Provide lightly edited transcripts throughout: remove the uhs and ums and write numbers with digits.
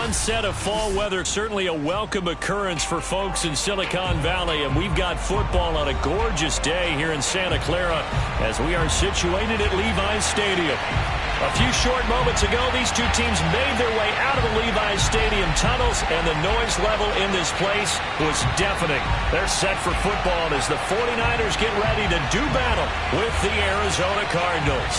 onset of fall weather, certainly a welcome occurrence for folks in Silicon Valley, and we've got football on a gorgeous day here in Santa Clara as we are situated at Levi's Stadium. A few short moments ago, these two teams made their way out of the Levi's Stadium tunnels, and the noise level in this place was deafening. They're set for football as the 49ers get ready to do battle with the Arizona Cardinals.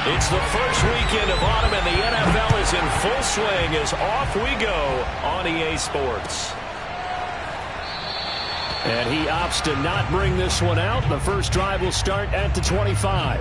It's the first weekend of autumn, and the NFL is in full swing as off we go on EA Sports. And he opts to not bring this one out. The first drive will start at the 25.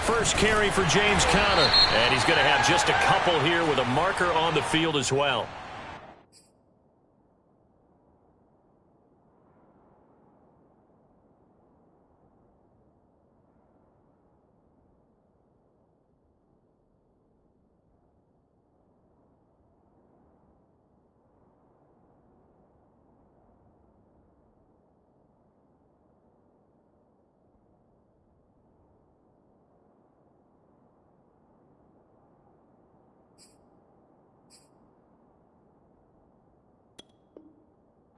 First carry for James Conner, and he's going to have just a couple here with a marker on the field as well.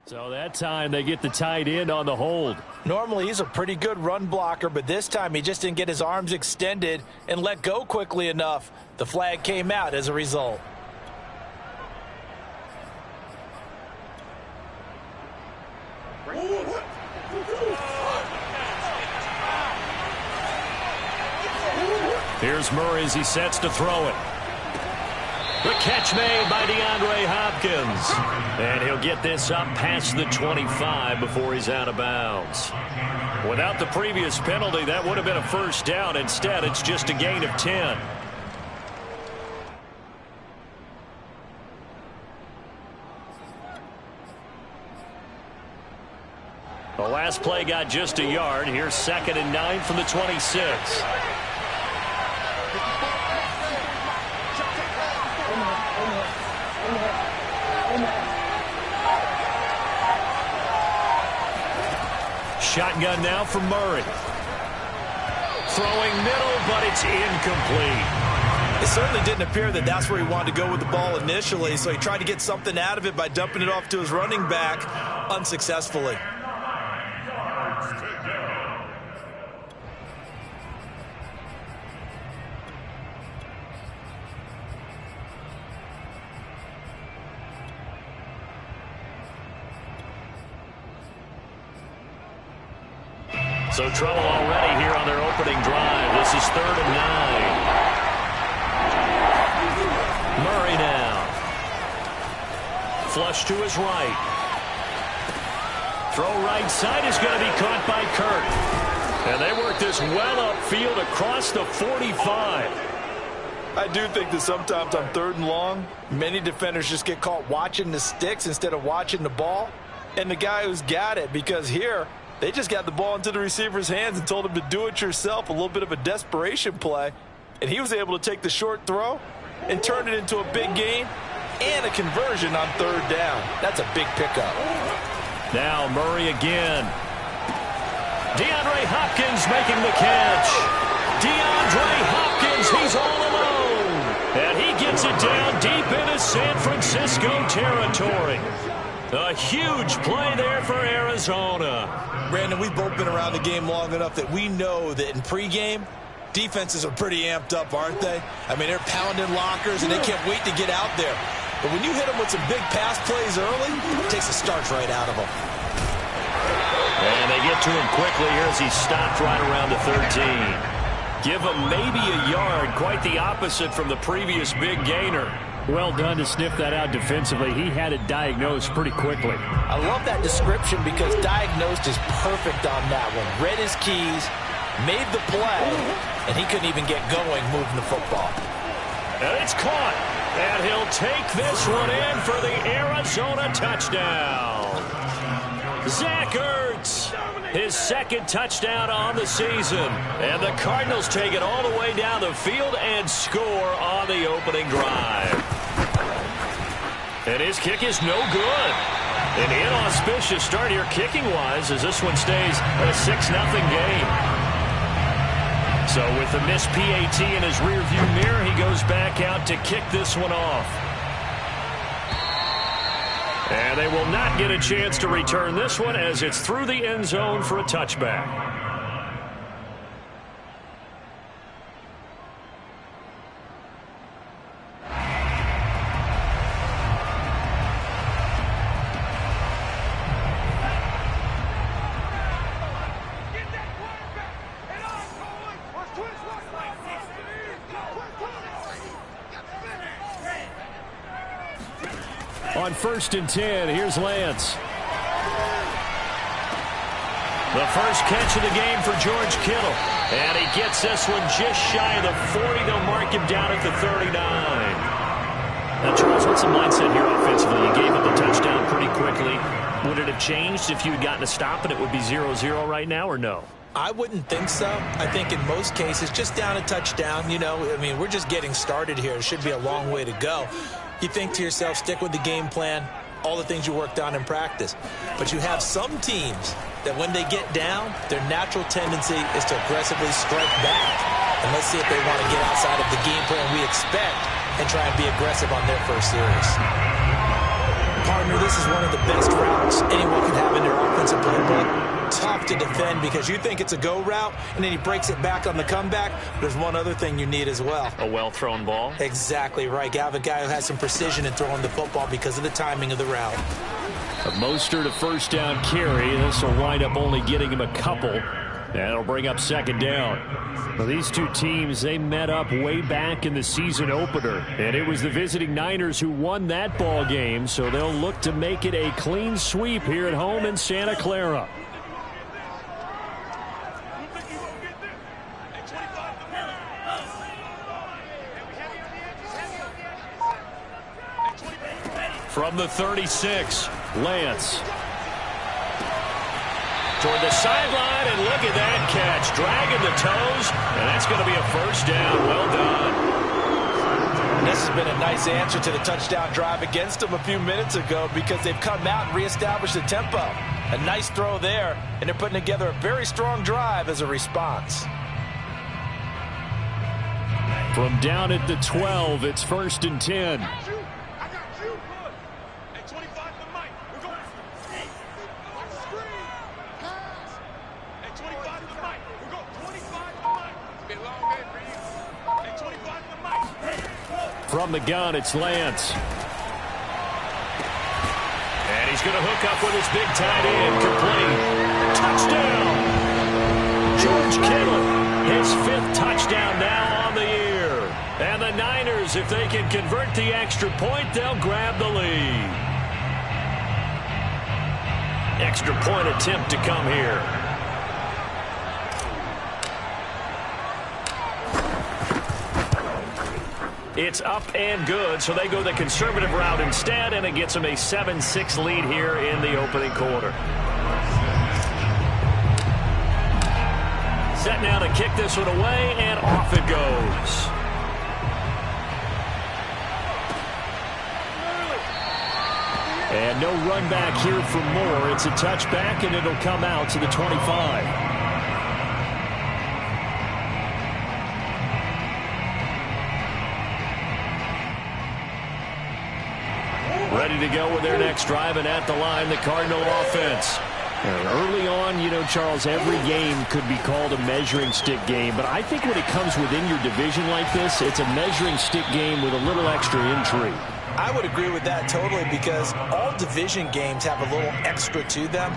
So that time they get the tight end on the hold. Normally he's a pretty good run blocker, but this time he just didn't get his arms extended and let go quickly enough. The flag came out as a result. Here's Murray as he sets to throw it. The catch made by DeAndre Hopkins. And he'll get this up past the 25 before he's out of bounds. Without the previous penalty, that would have been a first down. Instead, it's just a gain of 10. The last play got just a yard. Here's 2nd and 9 from the 26. Shotgun now from Murray. Throwing middle, but it's incomplete. It certainly didn't appear that that's where he wanted to go with the ball initially, so he tried to get something out of it by dumping it off to his running back unsuccessfully. So trouble already here on their opening drive. This is 3rd and 9. Murray now. Flush to his right. Throw right side is going to be caught by Kirk. And they work this well upfield across the 45. I do think that sometimes on 3rd and long, many defenders just get caught watching the sticks instead of watching the ball. And the guy who's got it, because here, they just got the ball into the receiver's hands and told him to do it yourself, a little bit of a desperation play. And he was able to take the short throw and turn it into a big gain and a conversion on 3rd down. That's a big pickup. Now Murray again. DeAndre Hopkins making the catch. DeAndre Hopkins, he's all alone. And he gets it down deep into San Francisco territory. A huge play there for Arizona. Brandon, we've both been around the game long enough that we know that in pregame, defenses are pretty amped up, aren't they? I mean, they're pounding lockers, and they can't wait to get out there. But when you hit them with some big pass plays early, it takes the starch right out of them. And they get to him quickly here as he stopped right around the 13. Give him maybe a yard, quite the opposite from the previous big gainer. Well done to sniff that out defensively. He had it diagnosed pretty quickly. I love that description because diagnosed is perfect on that one. Read his keys, made the play, and he couldn't even get going moving the football. And it's caught. And he'll take this one in for the Arizona touchdown. Zach Ertz, his second touchdown on the season. And the Cardinals take it all the way down the field and score on the opening drive. And his kick is no good. An inauspicious start here kicking-wise as this one stays a 6-0 game. So with the missed PAT in his rearview mirror, he goes back out to kick this one off. And they will not get a chance to return this one as it's through the end zone for a touchback. On 1st and 10, here's Lance. The first catch of the game for George Kittle. And he gets this one just shy of the 40. They'll mark him down at the 39. Now, Charles, what's the mindset here offensively? You gave up the touchdown pretty quickly. Would it have changed if you had gotten a stop and it would be 0-0 right now, or no? I wouldn't think so. I think in most cases, just down a touchdown, you know, I mean, we're just getting started here. It should be a long way to go. You think to yourself, stick with the game plan, all the things you worked on in practice. But you have some teams that when they get down, their natural tendency is to aggressively strike back. And let's see if they want to get outside of the game plan we expect and try and be aggressive on their first series. Partner, this is one of the best routes anyone could have in their offensive playbook. Tough to defend because you think it's a go route, and then he breaks it back on the comeback. There's one other thing you need as well. A well-thrown ball? Exactly right. You have a guy who has some precision in throwing the football because of the timing of the route. A Mostert, a first down carry. This will wind up only getting him a couple. And it'll bring up second down. Well, these two teams, they met up way back in the season opener. And it was the visiting Niners who won that ball game. So they'll look to make it a clean sweep here at home in Santa Clara. From the 36, Lance. Toward the sideline, and look at that catch. Dragging the toes, and that's going to be a first down. Well done. This has been a nice answer to the touchdown drive against them a few minutes ago because they've come out and reestablished the tempo. A nice throw there, and they're putting together a very strong drive as a response. From down at the 12, it's 1st and 10. From the gun, it's Lance. And he's going to hook up with his big tight end, complete. Touchdown! George Kittle, his 5th touchdown now on the year. And the Niners, if they can convert the extra point, they'll grab the lead. Extra point attempt to come here. It's up and good, so they go the conservative route instead, and it gets them a 7-6 lead here in the opening quarter. Set now to kick this one away, and off it goes. And no run back here for Moore. It's a touchback, and it'll come out to the 25. Ready to go with their next drive, and at the line, the Cardinal offense. And early on, you know, Charles, every game could be called a measuring stick game. But I think when it comes within your division like this, it's a measuring stick game with a little extra intrigue. I would agree with that totally because all division games have a little extra to them.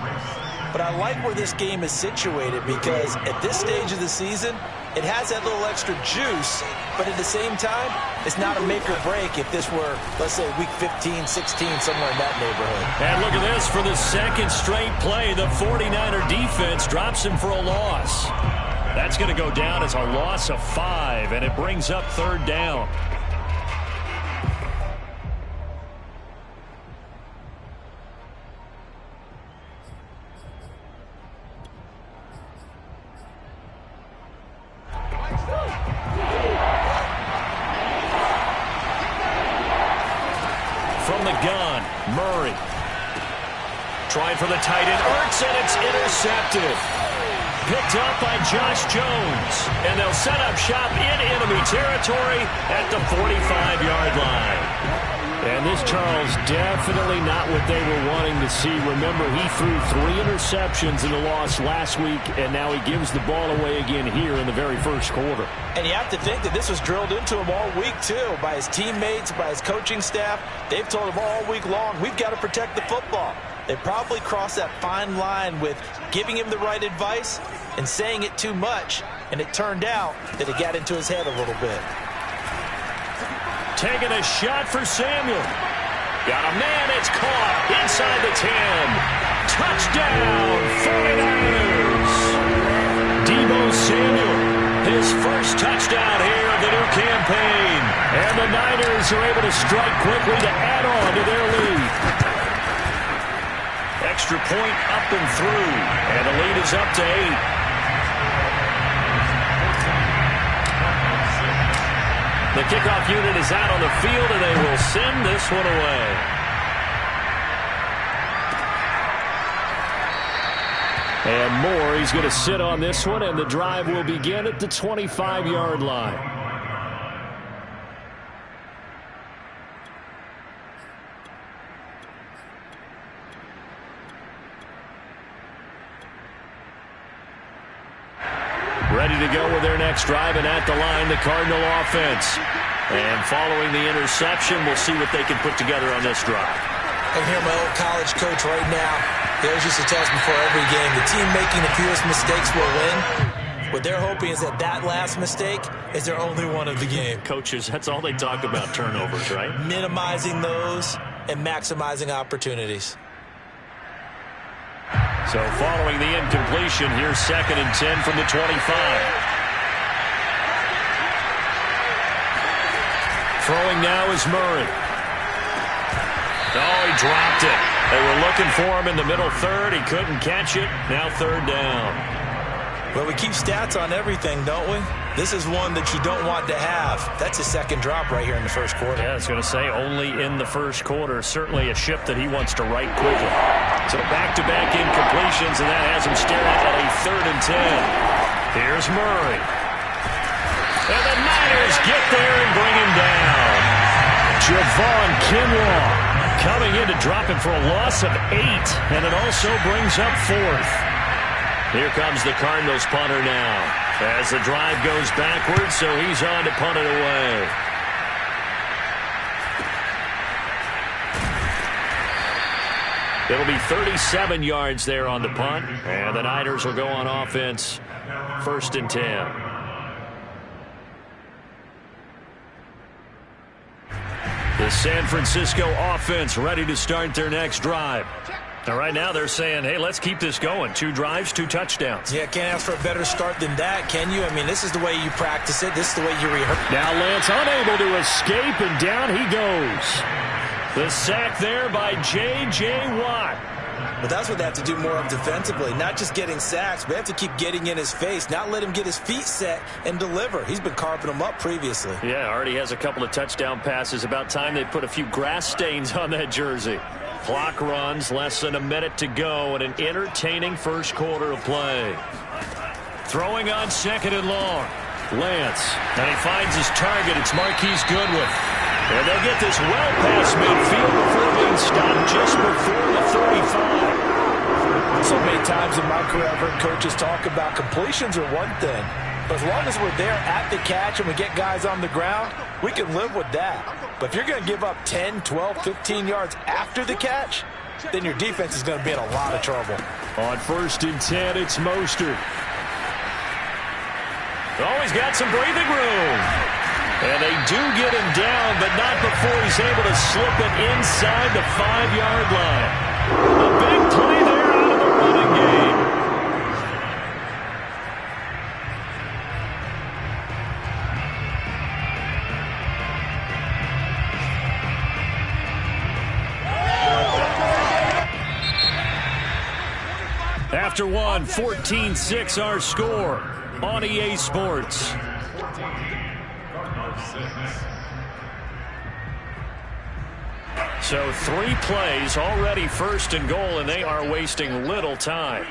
But I like where this game is situated because at this stage of the season, it has that little extra juice, but at the same time, it's not a make or break if this were, let's say, week 15, 16, somewhere in that neighborhood. And look at this. For the second straight play, the 49er defense drops him for a loss. That's going to go down as a loss of 5, and it brings up 3rd down. From the gun, Murray. Trying for the tight end, Ertz, and it's intercepted. Picked up by Josh Jones. And they'll set up shop in enemy territory at the 45-yard line. And this, Charles, definitely not what they were wanting to see. Remember, he threw 3 interceptions in the loss last week, and now he gives the ball away again here in the very first quarter. And you have to think that this was drilled into him all week, too, by his teammates, by his coaching staff. They've told him all week long, we've got to protect the football. They probably crossed that fine line with giving him the right advice and saying it too much, and it turned out that it got into his head a little bit. Taking a shot for Samuel. Got a man, it's caught inside the 10. Touchdown, 49ers. Deebo Samuel, his first touchdown here of the new campaign. And the Niners are able to strike quickly to add on to their lead. Extra point up and through, and the lead is up to 8. The kickoff unit is out on the field, and they will send this one away. And Moore, he's going to sit on this one, and the drive will begin at the 25-yard line. Ready to go with their next drive, and at the line, the Cardinal offense. And following the interception, we'll see what they can put together on this drive. I hear my old college coach right now. He always used to tell us before every game, the team making the fewest mistakes will win. What they're hoping is that that last mistake is their only one of the game. Coaches, that's all they talk about, turnovers, right? Minimizing those and maximizing opportunities. So following the incompletion, here's 2nd and 10 from the 25. Throwing now is Murray. Oh, he dropped it. They were looking for him in the middle third. He couldn't catch it. Now 3rd down. Well, we keep stats on everything, don't we? This is one that you don't want to have. That's his 2nd drop right here in the first quarter. Yeah, I was going to say only in the first quarter. Certainly a ship that he wants to right quickly. So back-to-back incompletions, and that has him staring at a 3rd and 10. Here's Murray. And the Niners get there and bring him down. Javon Kinlaw coming in to drop him for a loss of 8, and it also brings up 4th. Here comes the Cardinals punter now as the drive goes backwards, so he's on to punt it away. It'll be 37 yards there on the punt, and the Niners will go on offense 1st and 10. The San Francisco offense ready to start their next drive. Now, right now they're saying, hey, let's keep this going. 2 drives, 2 touchdowns. Yeah, can't ask for a better start than that, can you? I mean, this is the way you practice it. This is the way you rehearse. Now Lance unable to escape, and down he goes. The sack there by J.J. Watt. But that's what they have to do more of defensively, not just getting sacks, but they have to keep getting in his face, not let him get his feet set and deliver. He's been carving them up previously. Yeah, already has a couple of touchdown passes. About time they put a few grass stains on that jersey. Clock runs, less than a minute to go, and an entertaining first quarter of play. Throwing on 2nd and long. Lance, and he finds his target. It's Marquise Goodwin. And they'll get this well past midfield before being stopped just before the 35. So many times in my career I've heard coaches talk about completions are one thing. But as long as we're there at the catch and we get guys on the ground, we can live with that. But if you're going to give up 10, 12, 15 yards after the catch, then your defense is going to be in a lot of trouble. On 1st and 10, it's Mostert. Always got some breathing room. And they do get him down, but not before he's able to slip it inside the 5-yard line. A big play there out of the running game. after one. 14-6 our score on EA Sports. So 3 plays already first and goal, and they are wasting little time.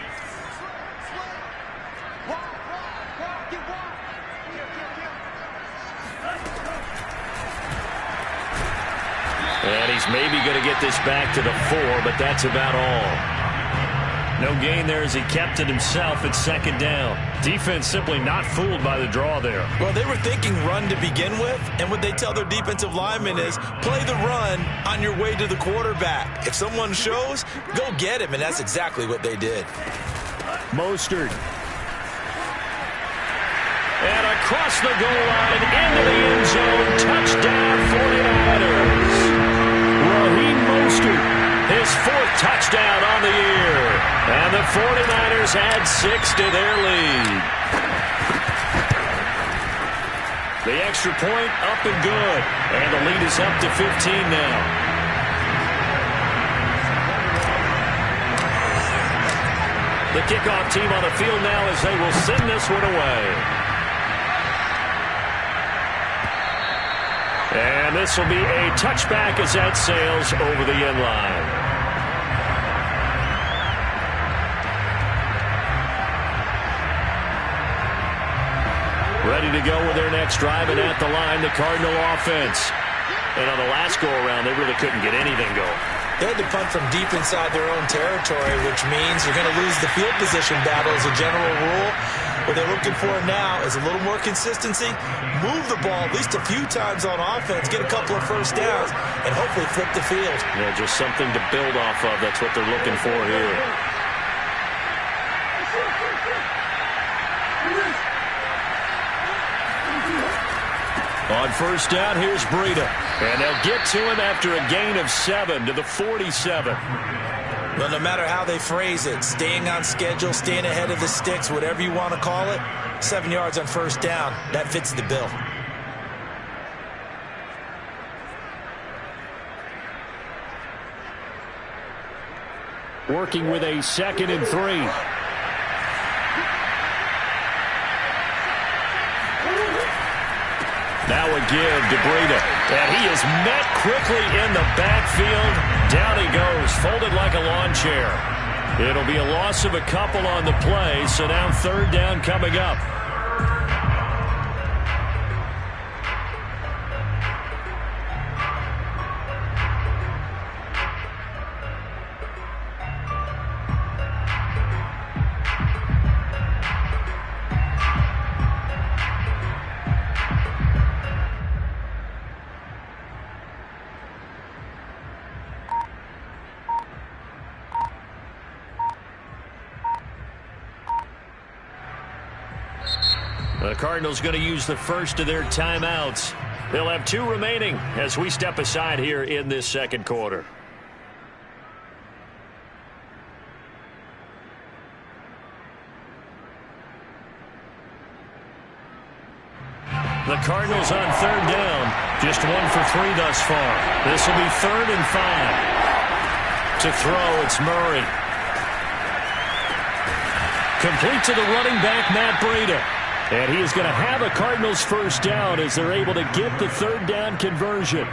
And he's maybe going to get this back to the 4, but that's about all. No gain there as he kept it himself at second down. Defense simply not fooled by the draw there. Well, they were thinking run to begin with, and what they tell their defensive linemen is play the run on your way to the quarterback. If someone shows, go get him, and that's exactly what they did. Mostert. And across the goal line into the end zone. Touchdown 49ers. Raheem Mostert, his 4th touchdown on the year. And the 49ers add 6 to their lead. The extra point up and good. And the lead is up to 15 now. The kickoff team on the field now as they will send this one away. And this will be a touchback as that sails over the end line. Ready to go with their next drive, and at the line, the Cardinal offense. And on the last go-around, they really couldn't get anything going. They had to punt from deep inside their own territory, which means you're going to lose the field position battle as a general rule. What they're looking for now is a little more consistency, move the ball at least a few times on offense, get a couple of first downs, and hopefully flip the field. Yeah, just something to build off of. That's what they're looking for here. On first down, here's Breida. And they'll get to him after a gain of 7 to the 47. Well, no matter how they phrase it, staying on schedule, staying ahead of the sticks, whatever you want to call it, 7 yards on first down, that fits the bill. Working with a 2nd and 3. Now a give to Breida. And he is met quickly in the backfield. Down he goes, folded like a lawn chair. It'll be a loss of a couple on the play, so now 3rd down coming up. The Cardinals going to use the first of their timeouts. They'll have 2 remaining as we step aside here in this second quarter. The Cardinals on 3rd down. Just 1 for 3 thus far. This will be 3rd and 5. To throw, it's Murray. Complete to the running back, Matt Breida. And he is going to have a Cardinals first down as they're able to get the 3rd down conversion.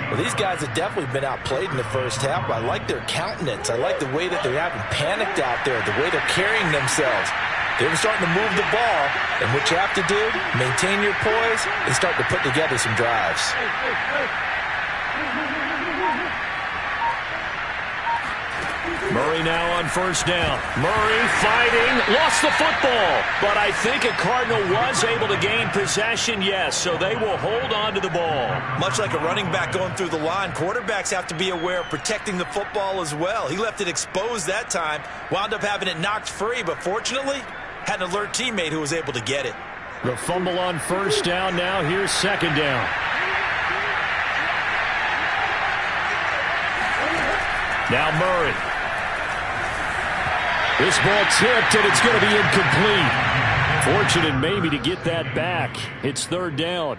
Well, these guys have definitely been outplayed in the first half. I like their countenance. I like the way that they haven't panicked out there, the way they're carrying themselves. They're starting to move the ball, and what you have to do, maintain your poise and start to put together some drives. Murray now on first down. Murray fighting, lost the football. But I think a Cardinal was able to gain possession, yes, so they will hold on to the ball. Much like a running back going through the line, quarterbacks have to be aware of protecting the football as well. He left it exposed that time, wound up having it knocked free, but fortunately, had an alert teammate who was able to get it. The fumble on first down now. Here's 2nd down. Now Murray. This ball tipped, and it's going to be incomplete. Fortunate maybe to get that back. It's 3rd down.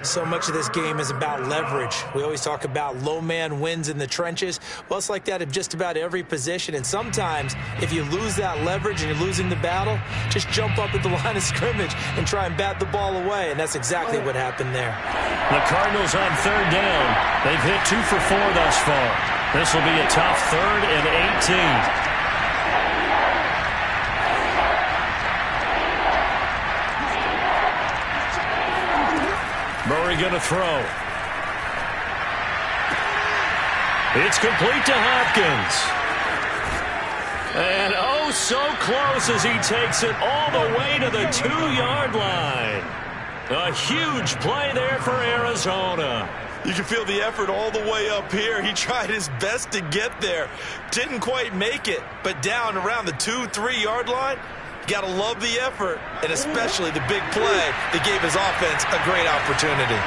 So much of this game is about leverage. We always talk about low man wins in the trenches. Well, it's like that in just about every position. And sometimes, if you lose that leverage and you're losing the battle, just jump up at the line of scrimmage and try and bat the ball away. And that's exactly what happened there. The Cardinals on third down. They've hit 2 for 4 thus far. This will be a tough 3rd and 18. Murray going to throw. It's complete to Hopkins. And oh, so close as he takes it all the way to the 2-yard line. A huge play there for Arizona. You can feel the effort all the way up here. He tried his best to get there. Didn't quite make it, but down around the 2-3-yard line, you got to love the effort, and especially the big play that gave his offense a great opportunity.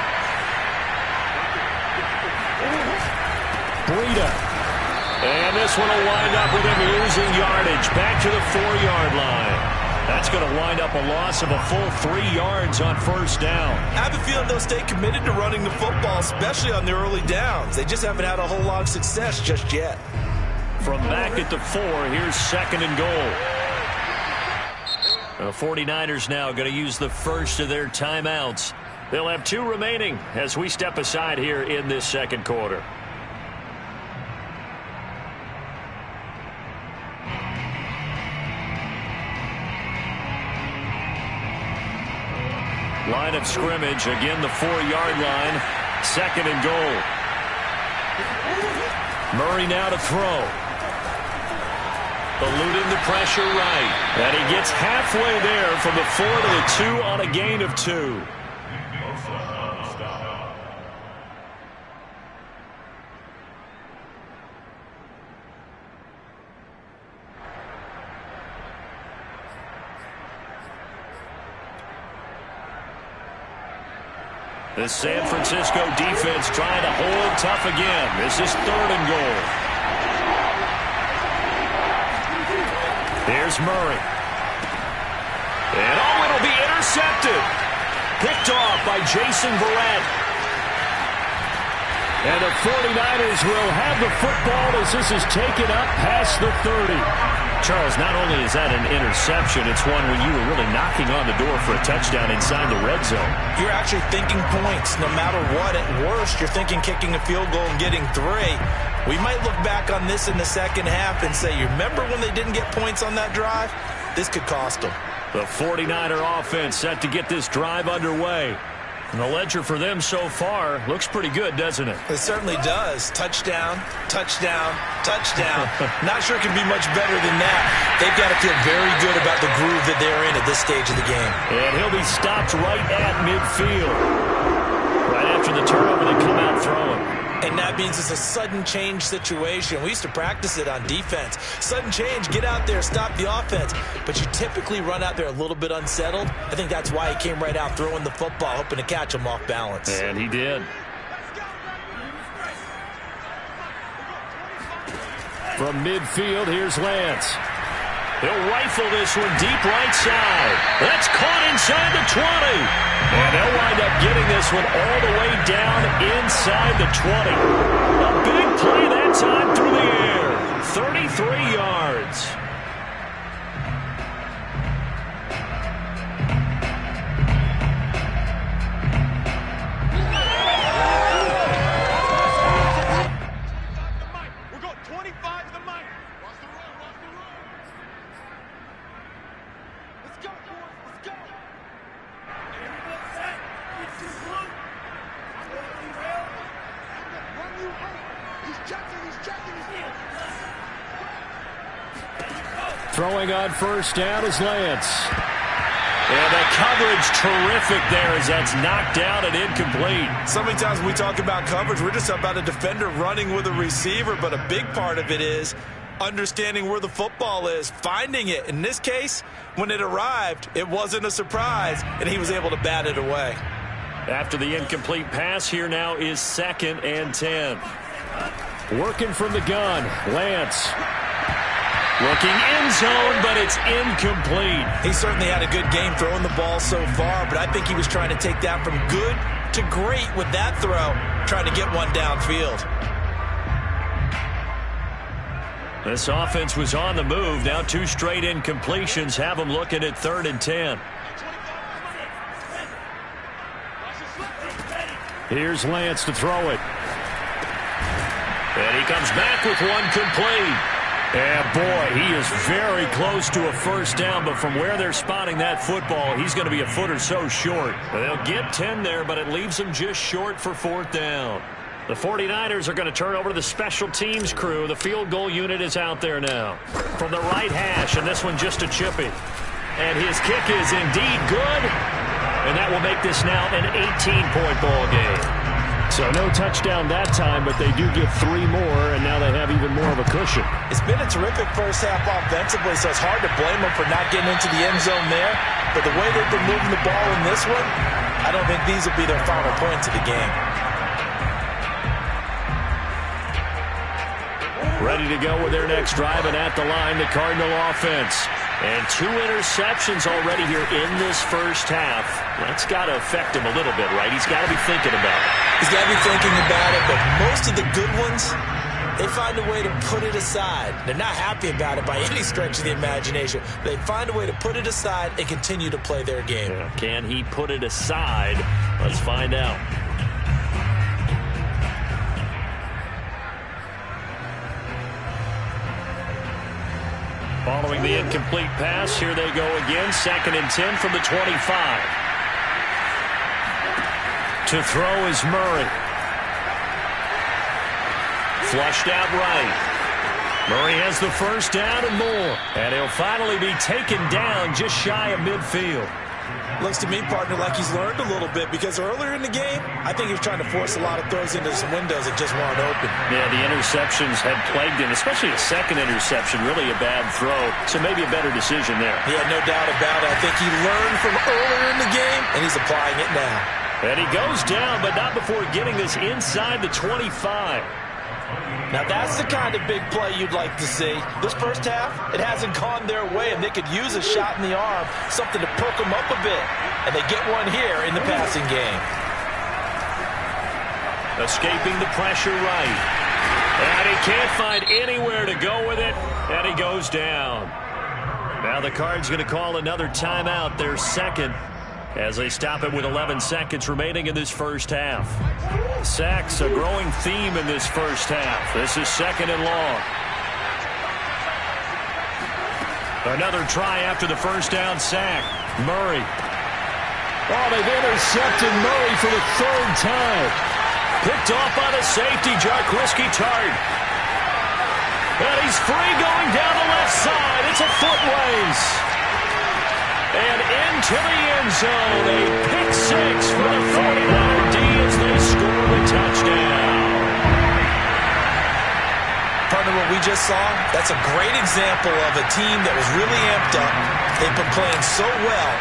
Breida. And this one will wind up with him losing yardage back to the 4-yard line. That's going to wind up a loss of a full 3 yards on first down. I have a feeling they'll stay committed to running the football, especially on the early downs. They just haven't had a whole lot of success just yet. From back at the 4, here's 2nd and goal. The 49ers now going to use the first of their timeouts. They'll have 2 remaining as we step aside here in this second quarter. Line of scrimmage, again the 4-yard line. 2nd and goal. Murray now to throw. Eluding the pressure right. And he gets halfway there from the 4 to the 2 on a gain of 2. The San Francisco defense trying to hold tough again. This is 3rd and goal. Here's Murray. And oh, it'll be intercepted. Picked off by Jason Verrett. And the 49ers will have the football as this is taken up past the 30. Charles, not only is that an interception, it's one when you were really knocking on the door for a touchdown inside the red zone. You're actually thinking points no matter what. At worst, you're thinking kicking a field goal and getting 3. We might look back on this in the second half and say, you remember when they didn't get points on that drive? This could cost them. The 49er offense set to get this drive underway. And the ledger for them so far looks pretty good, doesn't it? It certainly does. Touchdown, touchdown, touchdown. Not sure it can be much better than that. They've got to feel very good about the groove that they're in at this stage of the game. And he'll be stopped right at midfield. Right after the turnover, they come out throwing. And that means it's a sudden change situation. We used to practice it on defense. Sudden change, get out there, stop the offense. But you typically run out there a little bit unsettled. I think that's why he came right out throwing the football, hoping to catch him off balance. And he did. From midfield, here's Lance. He'll rifle this one deep right side. That's caught inside the 20. And they'll wind up getting this one all the way down inside the 20. A big play that time through the air. 33 yards. Throwing on first down is Lance. And the coverage terrific there as that's knocked down and incomplete. So many times when we talk about coverage, we're just about a defender running with a receiver, but a big part of it is understanding where the football is, finding it. In this case, when it arrived, it wasn't a surprise, and he was able to bat it away. After the incomplete pass, here now is 2nd and 10. Working from the gun, Lance. Looking end zone, but it's incomplete. He certainly had a good game throwing the ball so far, but I think he was trying to take that from good to great with that throw, trying to get one downfield. This offense was on the move. Now 2 straight incompletions have them looking at 3rd and 10. Here's Lance to throw it. And he comes back with one complete. And boy, he is very close to a first down, but from where they're spotting that football, he's going to be a foot or so short. They'll get 10 there, but it leaves them just short for 4th down. The 49ers are going to turn over to the special teams crew. The field goal unit is out there now. From the right hash, and this one just a chippy. And his kick is indeed good. And that will make this now an 18-point ball game. So no touchdown that time, but they do get 3 more, and now they have even more of a cushion. It's been a terrific first half offensively, so it's hard to blame them for not getting into the end zone there. But the way they've been moving the ball in this one, I don't think these will be their final points of the game. Ready to go with their next drive, and at the line, the Cardinal offense. And 2 interceptions already here in this first half. That's got to affect him a little bit, right? He's got to be thinking about it. He's got to be thinking about it, but most of the good ones, they find a way to put it aside. They're not happy about it by any stretch of the imagination. They find a way to put it aside and continue to play their game. Yeah, can he put it aside? Let's find out. Following the incomplete pass, here they go again. 2nd and 10 from the 25. To throw is Murray. Flushed out right. Murray has the first down and more. And he'll finally be taken down just shy of midfield. Looks to me, partner, like he's learned a little bit, because earlier in the game, I think he was trying to force a lot of throws into some windows that just weren't open. Yeah, the interceptions had plagued him, especially a second interception, really a bad throw. So maybe a better decision there. Yeah, no doubt about it. I think he learned from earlier in the game, and he's applying it now. And he goes down, but not before getting this inside the 25. Now that's the kind of big play you'd like to see. This first half, it hasn't gone their way, and they could use a shot in the arm, something to perk them up a bit. And they get one here in the passing game. Escaping the pressure right. And he can't find anywhere to go with it, and he goes down. Now the Cards going to call another timeout, their second, as they stop it with 11 seconds remaining in this first half. Sacks, a growing theme in this first half. This is 2nd and long. Another try after the first down sack. Murray. Oh, they've intercepted Murray for the 3rd time. Picked off by the safety, Jarquiski Tart. And he's free going down the left side. It's a foot race. And into the end zone, a pick 6 for the 49er D as they score the touchdown. Partner, what we just saw, that's a great example of a team that was really amped up. They've been playing so well,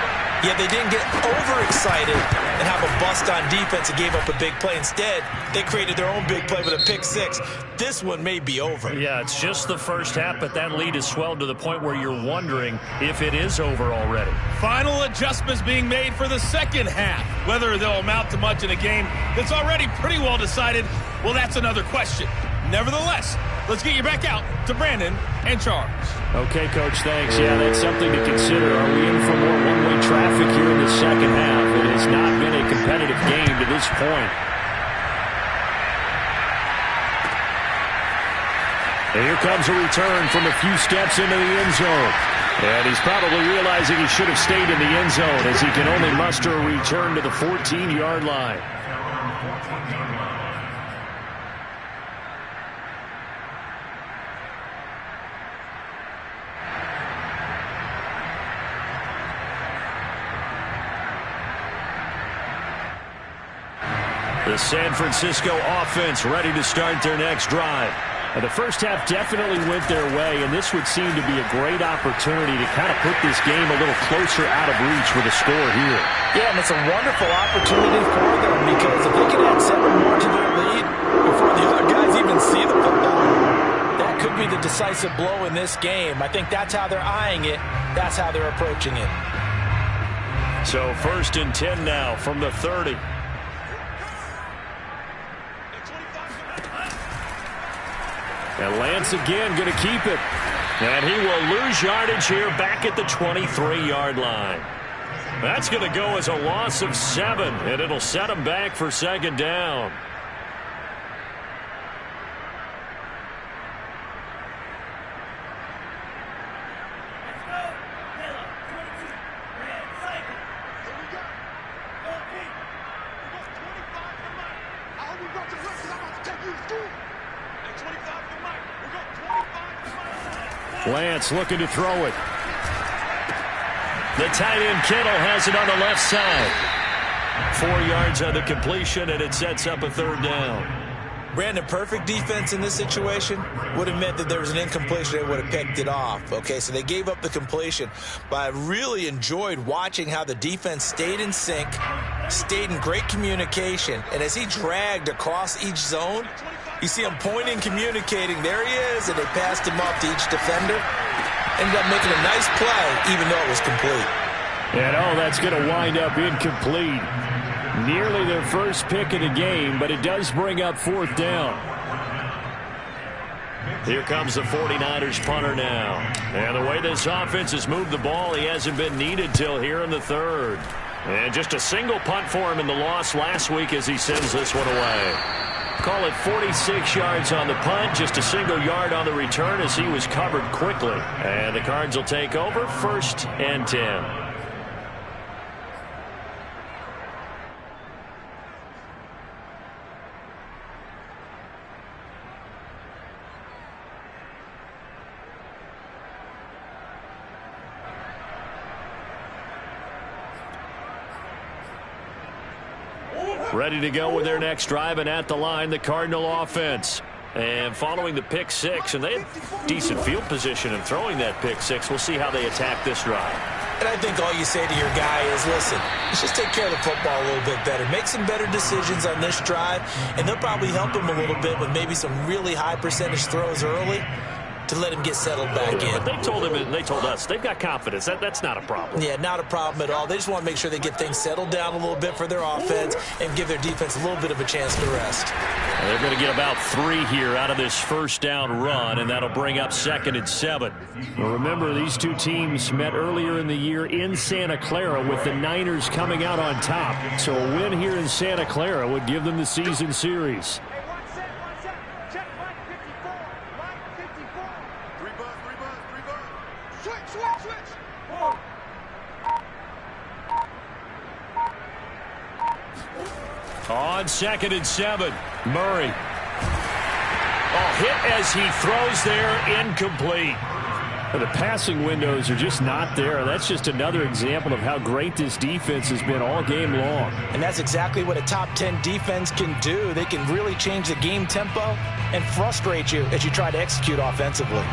yet they didn't get overexcited and have a bust on defense and gave up a big play. Instead, they created their own big play with a pick 6. This one may be over. Yeah, it's just the first half, but that lead has swelled to the point where you're wondering if it is over already. Final adjustments being made for the second half. Whether they'll amount to much in a game that's already pretty well decided, well, that's another question. Nevertheless, let's get you back out to Brandon and Charles. Okay, Coach, thanks. Yeah, that's something to consider. Are we in for more one-way traffic here in the second half? It has not been a competitive game to this point. And here comes a return from a few steps into the end zone. And he's probably realizing he should have stayed in the end zone as he can only muster a return to the 14-yard line. The San Francisco offense ready to start their next drive. And the first half definitely went their way, and this would seem to be a great opportunity to kind of put this game a little closer out of reach with a score here. Yeah, and it's a wonderful opportunity for them, because if they can add 7 more to their lead before the other guys even see the football, that could be the decisive blow in this game. I think that's how they're eyeing it. That's how they're approaching it. So 1st and 10 now from the 30. And Lance again going to keep it. And he will lose yardage here back at the 23-yard line. That's going to go as a loss of 7, and it'll set him back for second down. Lance looking to throw it. The tight end Kittle has it on the left side. 4 yards on the completion, and it sets up a third down. Brandon, perfect defense in this situation would have meant that there was an incompletion. They would have picked it off. Okay, so they gave up the completion. But I really enjoyed watching how the defense stayed in sync, stayed in great communication. And as he dragged across each zone, you see him pointing, communicating. There he is, and they passed him off to each defender. Ended up making a nice play, even though it was complete. And that's going to wind up incomplete. Nearly their first pick of the game, but it does bring up fourth down. Here comes the 49ers punter now. And the way this offense has moved the ball, he hasn't been needed till here in the third. And just a single punt for him in the loss last week as he sends this one away. Call it 46 yards on the punt, just a single yard on the return as he was covered quickly. And the Cards will take over, 1st and 10. Ready to go with their next drive, and at the line, the Cardinal offense. And following the pick 6, and they had decent field position in throwing that pick 6. We'll see how they attack this drive. And I think all you say to your guy is, listen, let's just take care of the football a little bit better. Make some better decisions on this drive, and they'll probably help him a little bit with maybe some really high percentage throws early to let him get settled back in. But they told him, and they told us, they've got confidence. That's not a problem. Yeah, not a problem at all. They just want to make sure they get things settled down a little bit for their offense and give their defense a little bit of a chance to rest. And they're going to get about 3 here out of this first down run, and that'll bring up 2nd and 7. Well, remember, these two teams met earlier in the year in Santa Clara with the Niners coming out on top. So a win here in Santa Clara would give them the season series. On 2nd and 7, Murray. Hit as he throws there, incomplete. The passing windows are just not there. That's just another example of how great this defense has been all game long. And that's exactly what a top 10 defense can do. They can really change the game tempo and frustrate you as you try to execute offensively.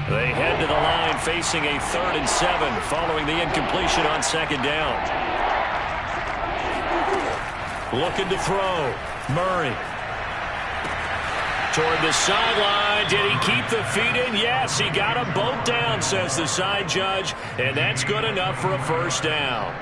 They head to the line facing a 3rd and 7 following the incompletion on 2nd down. Looking to throw. Murray. Toward the sideline. Did he keep the feet in? Yes, he got them both down, says the side judge. And that's good enough for a first down.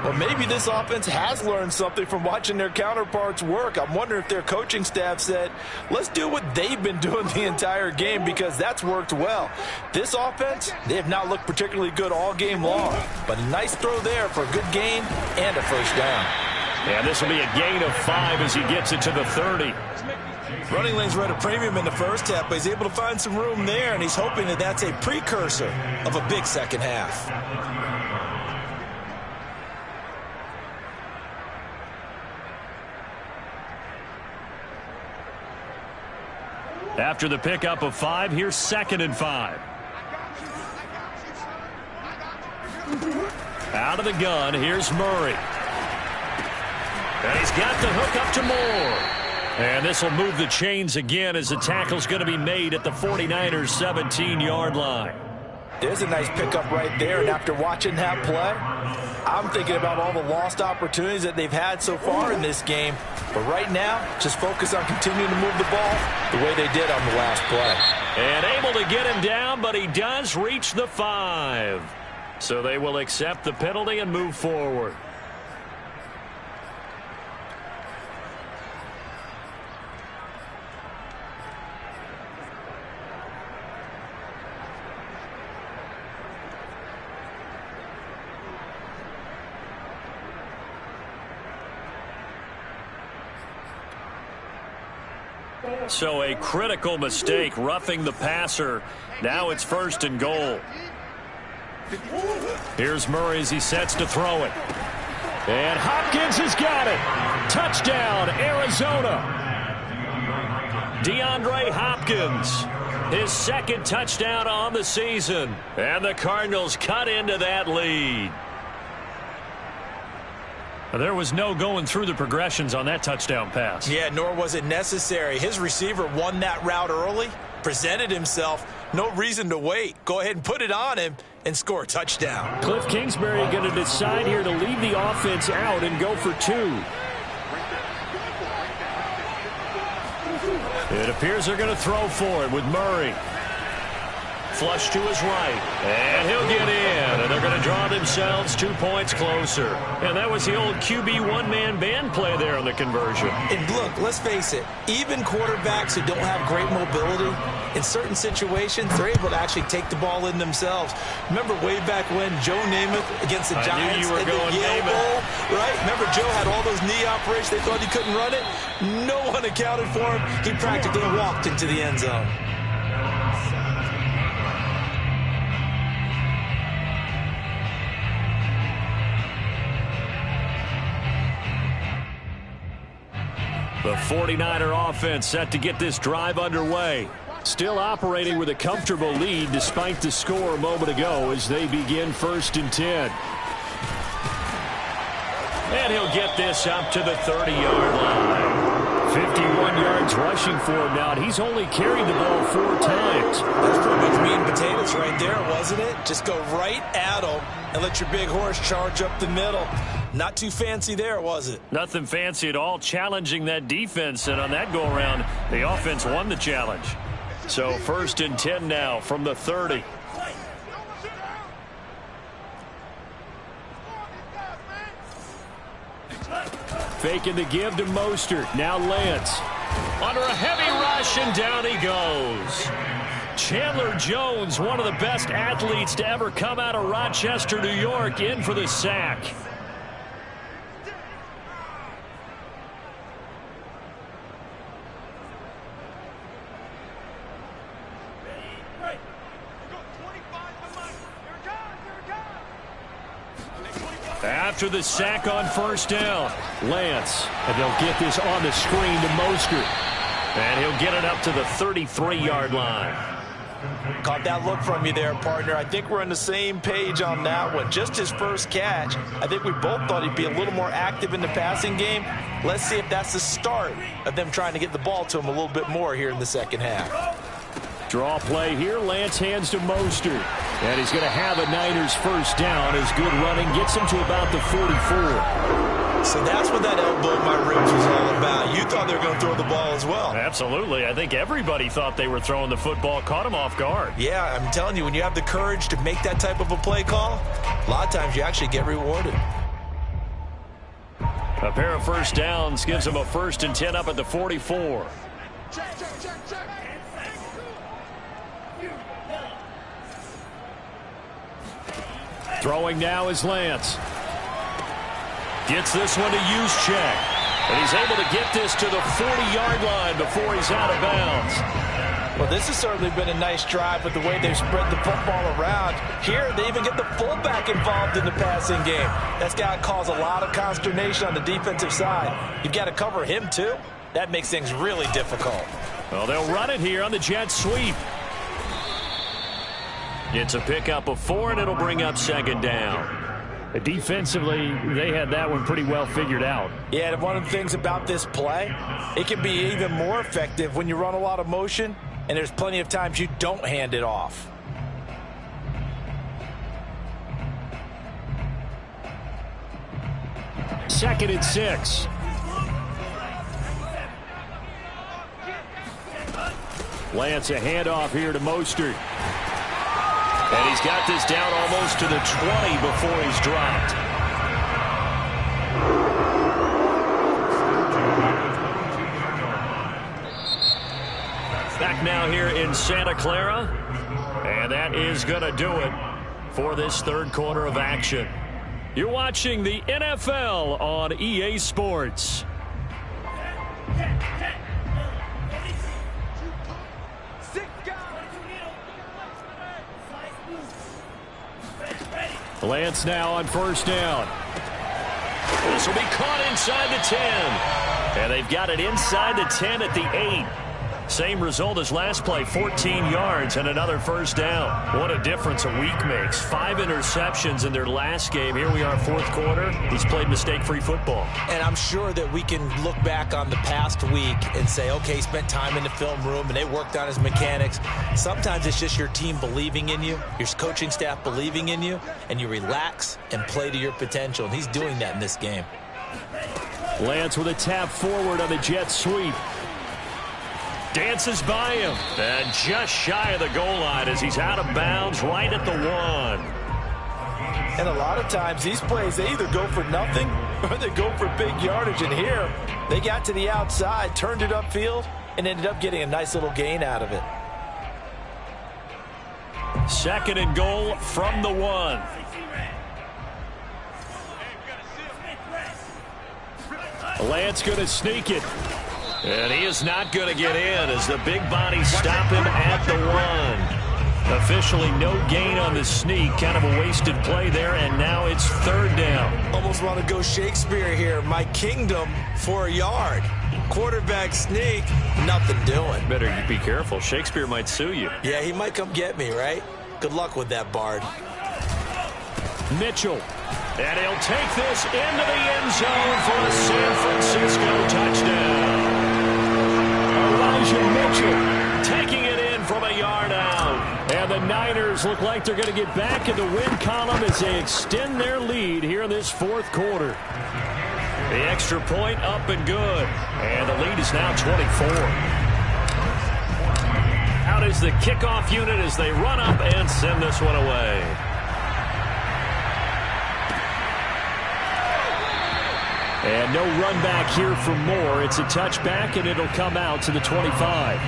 Well, maybe this offense has learned something from watching their counterparts work. I'm wondering if their coaching staff said, let's do what they've been doing the entire game, because that's worked well. This offense, they have not looked particularly good all game long. But a nice throw there for a good gain and a first down. And this will be a gain of 5 as he gets it to the 30. Running lanes were at a premium in the first half, but he's able to find some room there, and he's hoping that that's a precursor of a big second half. After the pickup of 5, here's 2nd and 5. Out of the gun, here's Murray. And he's got the hook up to Moore. And this will move the chains again as the tackle's going to be made at the 49ers' 17-yard line. There's a nice pickup right there, and after watching that play, I'm thinking about all the lost opportunities that they've had so far in this game. But right now, just focus on continuing to move the ball the way they did on the last play. And able to get him down, but he does reach the 5. So they will accept the penalty and move forward. So a critical mistake, roughing the passer. Now it's 1st and goal. Here's Murray as he sets to throw it. And Hopkins has got it. Touchdown, Arizona. DeAndre Hopkins, his 2nd touchdown on the season. And the Cardinals cut into that lead. There was no going through the progressions on that touchdown pass. Yeah, nor was it necessary. His receiver won that route early, presented himself. No reason to wait. Go ahead and put it on him and score a touchdown. Cliff Kingsbury going to decide here to leave the offense out and go for 2. It appears they're going to throw for it with Murray. Flush to his right, and he'll get in, and they're going to draw themselves 2 points closer. And that was the old QB one-man band play there on the conversion. And look, let's face it, even quarterbacks who don't have great mobility, in certain situations, they're able to actually take the ball in themselves. Remember way back when Joe Namath against the Giants in the Yale Bowl, right? Remember Joe had all those knee operations, they thought he couldn't run it? No one accounted for him. He practically walked into the end zone. The 49er offense set to get this drive underway. Still operating with a comfortable lead despite the score a moment ago as they begin 1st and 10. And he'll get this up to the 30-yard line. 51 yards rushing for him now, and he's only carried the ball 4 times. That's pretty much meat and potatoes right there, wasn't it? Just go right at him and let your big horse charge up the middle. Not too fancy there, was it? Nothing fancy at all, challenging that defense, and on that go-around, the offense won the challenge. So 1st and 10 now from the 30. Faking the give to Mostert. Now Lance. Under a heavy rush, and down he goes. Chandler Jones, one of the best athletes to ever come out of Rochester, New York, in for the sack. After the sack on 1st down, Lance, and they'll get this on the screen to Mostert. And he'll get it up to the 33-yard line. Caught that look from you there, partner. I think we're on the same page on that one. Just his first catch. I think we both thought he'd be a little more active in the passing game. Let's see if that's the start of them trying to get the ball to him a little bit more here in the 2nd half. Draw play here. Lance hands to Mostert. And he's going to have a Niners 1st down as good running gets him to about the 44. So that's what that elbow in my ribs was all about. You thought they were going to throw the ball as well. Absolutely. I think everybody thought they were throwing the football, caught him off guard. Yeah, I'm telling you, when you have the courage to make that type of a play call, a lot of times you actually get rewarded. A pair of 1st downs gives them a 1st and 10 up at the 44. Check. Throwing now is Lance. Gets this one to Juszczyk. And he's able to get this to the 40-yard line before he's out of bounds. Well, this has certainly been a nice drive with the way they've spread the football around. Here, they even get the fullback involved in the passing game. That's got to cause a lot of consternation on the defensive side. You've got to cover him, too. That makes things really difficult. Well, they'll run it here on the jet sweep. It's a pickup of 4, and it'll bring up 2nd down. Defensively, they had that one pretty well figured out. Yeah, and one of the things about this play, it can be even more effective when you run a lot of motion, and there's plenty of times you don't hand it off. Second and 6. Lance a handoff here to Mostert. And he's got this down almost to the 20 before he's dropped. Back now here in Santa Clara. And that is going to do it for this 3rd quarter of action. You're watching the NFL on EA Sports. Lance now on first down. This will be caught inside the 10. And they've got it inside the 10 at the 8. Same result as last play, 14 yards and another first down. What a difference a week makes. 5 interceptions in their last game. Here we are, fourth quarter. He's played mistake-free football. And I'm sure that we can look back on the past week and say, okay, he spent time in the film room and they worked on his mechanics. Sometimes it's just your team believing in you, your coaching staff believing in you, and you relax and play to your potential. And he's doing that in this game. Lance with a tap forward on the jet sweep. Dances by him, and just shy of the goal line as he's out of bounds right at the 1. And a lot of times these plays, they either go for nothing or they go for big yardage. And here, they got to the outside, turned it upfield, and ended up getting a nice little gain out of it. 2nd and goal from the 1. Lance going to sneak it. And he is not going to get in as the big bodies stop him at the 1. Officially no gain on the sneak. Kind of a wasted play there, and now it's 3rd down. Almost want to go Shakespeare here. My kingdom for a yard. Quarterback sneak, nothing doing. Better be careful. Shakespeare might sue you. Yeah, he might come get me, right? Good luck with that, Bard. Mitchell. And he'll take this into the end zone for a San Francisco touchdown. Mitchell taking it in from a yard out. And the Niners look like they're going to get back in the win column as they extend their lead here in this fourth quarter. The extra point up and good. And the lead is now 24. Out is the kickoff unit as they run up and send this one away. And no run back here for Moore. It's a touchback, and it'll come out to the 25.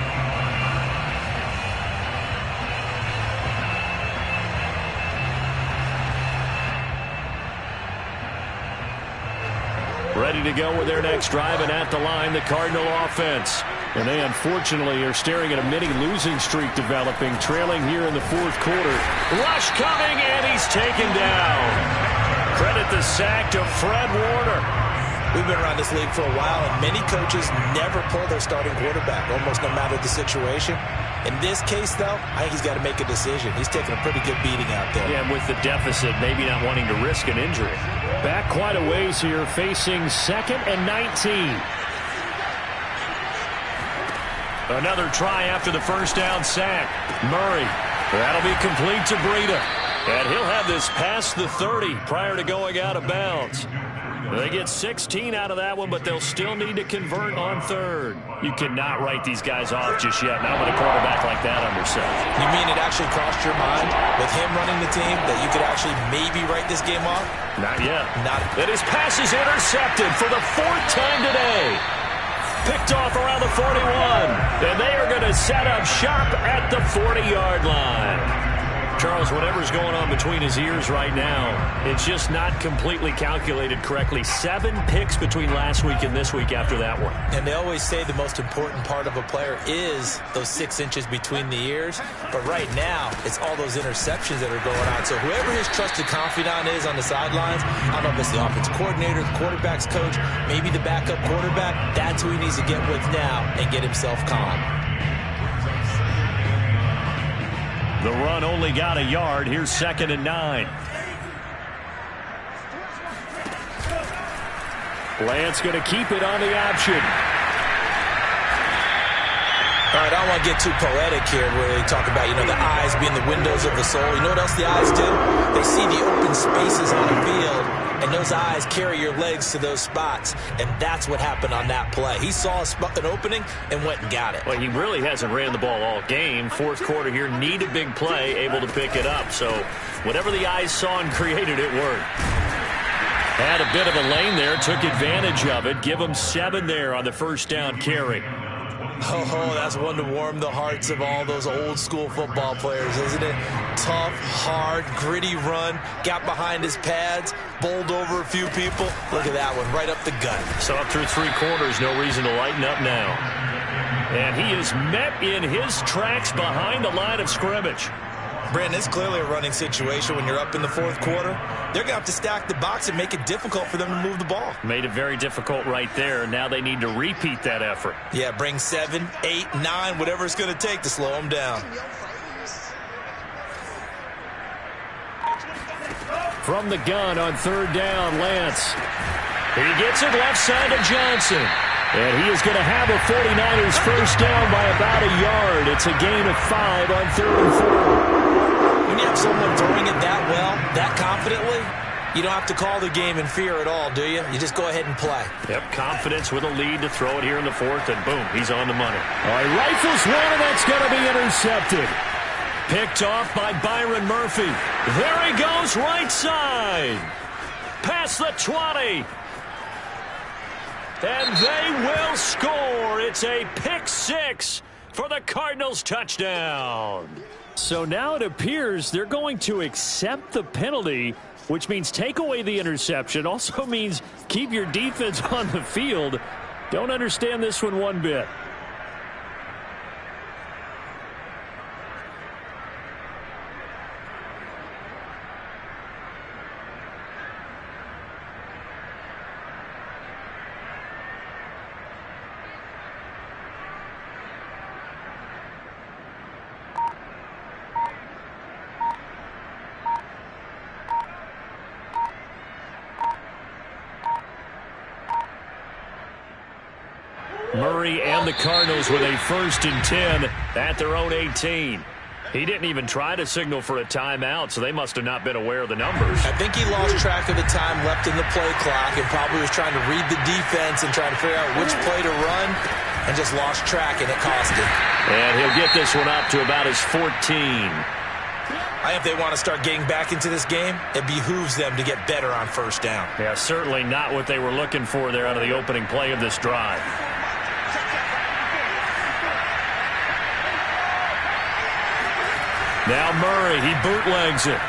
Ready to go with their next drive, and at the line, the Cardinal offense. And they unfortunately are staring at a mini losing streak developing, trailing here in the fourth quarter. Rush coming, and he's taken down. Credit the sack to Fred Warner. We've been around this league for a while, and many coaches never pull their starting quarterback, almost no matter the situation. In this case, though, I think he's got to make a decision. He's taking a pretty good beating out there. Yeah, and with the deficit, maybe not wanting to risk an injury. Back quite a ways here, facing 2nd and 19. Another try after the first down sack. Murray. That'll be complete to Breida. And he'll have this past the 30 prior to going out of bounds. They get 16 out of that one, but they'll still need to convert on 3rd. You cannot write these guys off just yet, not with a quarterback like that under center. You mean it actually crossed your mind with him running the team that you could actually maybe write this game off? Not yet. And his pass is intercepted for the 4th time today. Picked off around the 41. And they are going to set up shop at the 40-yard line. Charles, whatever's going on between his ears right now, it's just not completely calculated correctly. 7 picks between last week and this week after that one. And they always say the most important part of a player is those 6 inches between the ears. But right now, it's all those interceptions that are going on. So whoever his trusted confidant is on the sidelines, I don't know if it's the offense coordinator, the quarterback's coach, maybe the backup quarterback, that's who he needs to get with now and get himself calm. The run only got a yard. Here's 2nd and 9. Lance going to keep it on the option. All right, I don't want to get too poetic here where they talk about, the eyes being the windows of the soul. You know what else the eyes do? They see the open spaces on the field, and those eyes carry your legs to those spots, and that's what happened on that play. He saw an opening and went and got it. Well, he really hasn't ran the ball all game. Fourth quarter here, need a big play, able to pick it up. So whatever the eyes saw and created, it worked. Had a bit of a lane there, took advantage of it. Give him 7 there on the first down carry. Oh, that's one to warm the hearts of all those old school football players, isn't it? Tough, hard, gritty run, got behind his pads, bowled over a few people. Look at that one, right up the gut. So up through 3 quarters, no reason to lighten up now. And he is met in his tracks behind the line of scrimmage. Brandon, it's clearly a running situation when you're up in the fourth quarter. They're going to have to stack the box and make it difficult for them to move the ball. Made it very difficult right there. Now they need to repeat that effort. Yeah, bring 7, 8, 9, whatever it's going to take to slow them down. From the gun on third down, Lance. He gets it left side to Johnson. And he is going to have a 49ers first down by about a yard. It's a gain of 5 on 3rd and 4. When you have someone throwing it that well, that confidently, you don't have to call the game in fear at all, do you? You just go ahead and play. Yep, confidence with a lead to throw it here in the fourth, and boom, he's on the money. All right, rifles one, and that's going to be intercepted. Picked off by Byron Murphy. There he goes, right side. Past the 20. And they will score. It's a pick 6 for the Cardinals touchdown. So now it appears they're going to accept the penalty, which means take away the interception. Also means keep your defense on the field. Don't understand this one bit. Murray and the Cardinals with a 1st and 10 at their own 18. He didn't even try to signal for a timeout, so they must have not been aware of the numbers. I think he lost track of the time left in the play clock and probably was trying to read the defense and trying to figure out which play to run and just lost track, and it cost him. And he'll get this one up to about his 14. I think if they want to start getting back into this game, it behooves them to get better on first down. Yeah, certainly not what they were looking for there out of the opening play of this drive. Now Murray, he bootlegs it.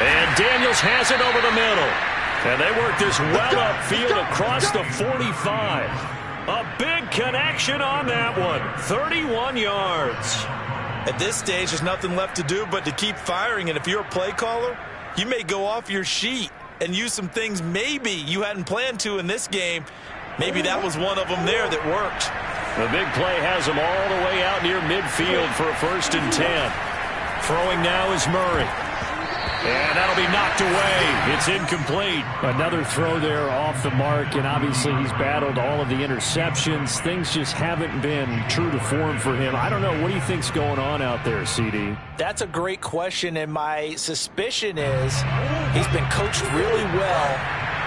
And Daniels has it over the middle. And they work this well upfield across the 45. A big connection on that one. 31 yards. At this stage, there's nothing left to do but to keep firing. And if you're a play caller, you may go off your sheet and use some things maybe you hadn't planned to in this game. Maybe that was one of them there that worked. The big play has him all the way out near midfield for a 1st and 10. Throwing now is Murray. And that'll be knocked away. It's incomplete. Another throw there off the mark, and obviously he's battled all of the interceptions. Things just haven't been true to form for him. I don't know. What do you think's going on out there, CD? That's a great question, and my suspicion is he's been coached really well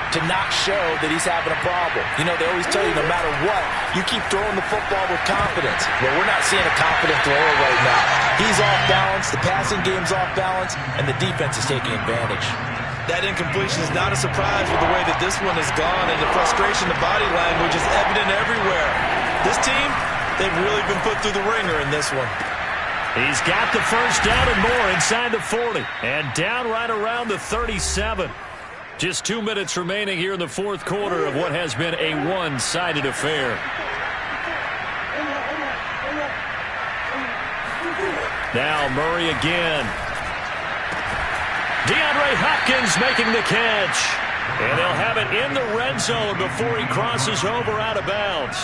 to not show that he's having a problem. You know, they always tell you no matter what, you keep throwing the football with confidence. Well, we're not seeing a confident thrower right now. He's off balance, the passing game's off balance, and the defense is taking advantage. That incompletion is not a surprise with the way that this one has gone, and the frustration, the body language is evident everywhere. This team, they've really been put through the ringer in this one. He's got the first down and more inside the 40, and down right around the 37. Just 2 minutes remaining here in the fourth quarter of what has been a one-sided affair. Now Murray again. DeAndre Hopkins making the catch. And they'll have it in the red zone before he crosses over out of bounds.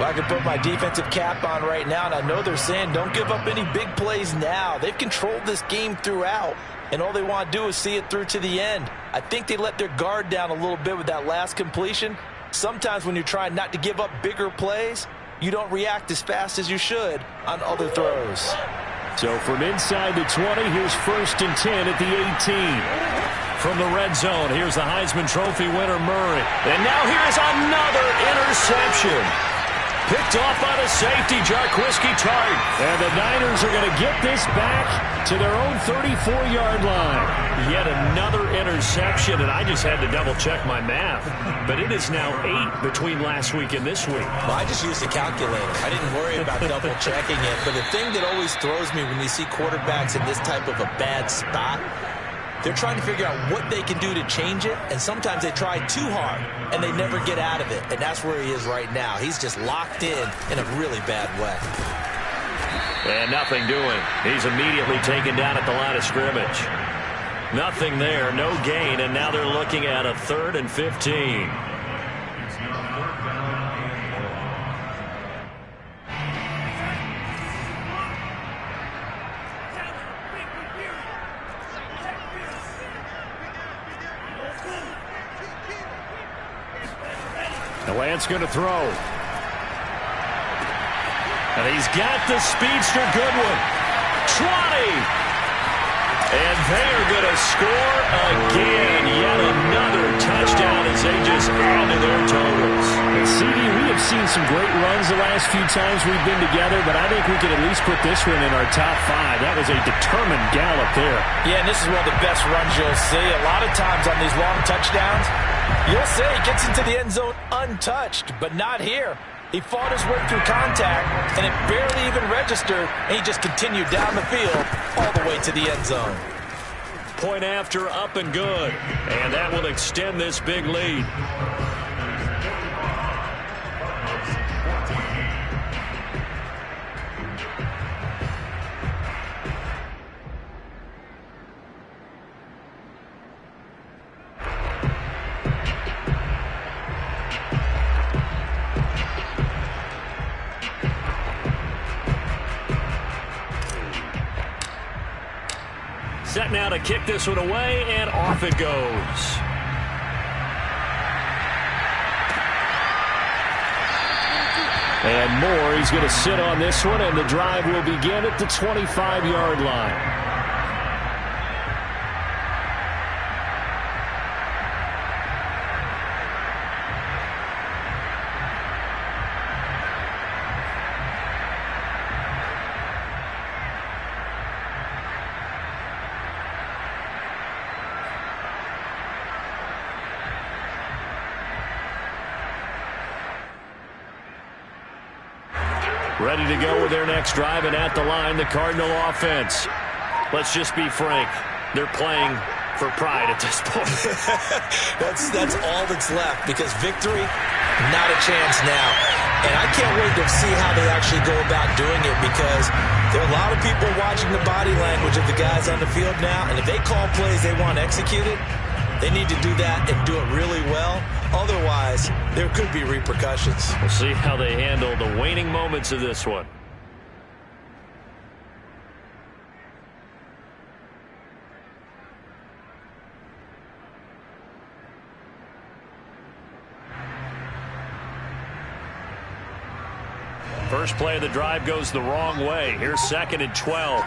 Well, I can put my defensive cap on right now, and I know they're saying don't give up any big plays now. They've controlled this game throughout. And all they want to do is see it through to the end. I think they let their guard down a little bit with that last completion. Sometimes when you're trying not to give up bigger plays, you don't react as fast as you should on other throws. So from inside the 20, here's 1st and 10 at the 18. From the red zone, here's the Heisman Trophy winner, Murray. And now here's another interception. Picked off by the safety, Jarquiski Tart. And the Niners are going to get this back to their own 34-yard line. Yet another interception, and I just had to double-check my math. But it is now 8 between last week and this week. Well, I just used a calculator. I didn't worry about double-checking it. But the thing that always throws me when you see quarterbacks in this type of a bad spot, they're trying to figure out what they can do to change it, and sometimes they try too hard, and they never get out of it, and that's where he is right now. He's just locked in a really bad way. And nothing doing. He's immediately taken down at the line of scrimmage. Nothing there, no gain, and now they're looking at a 3rd and 15. The Lance going to throw. And he's got the speedster Goodwin. 20. And they are going to score again. Yet another touchdown as they just add to their totals. And CD, we have seen some great runs the last few times we've been together, but I think we could at least put this one in our top 5. That was a determined gallop there. Yeah, and this is one of the best runs you'll see. A lot of times on these long touchdowns, you'll say he gets into the end zone untouched, but not here. He fought his way through contact, and it barely even registered, and he just continued down the field all the way to the end zone. Point after, up and good. And that will extend this big lead. Set now to kick this one away, and off it goes. And Moore, he's going to sit on this one, and the drive will begin at the 25-yard line. Ready to go with their next drive, and at the line, the Cardinal offense. Let's just be frank. They're playing for pride at this point. That's all that's left, because victory, not a chance now. And I can't wait to see how they actually go about doing it, because there are a lot of people watching the body language of the guys on the field now, and if they call plays they want executed, they need to do that and do it really well. Otherwise, there could be repercussions. We'll see how they handle the waning moments of this one. First play of the drive goes the wrong way. Here's 2nd and 12.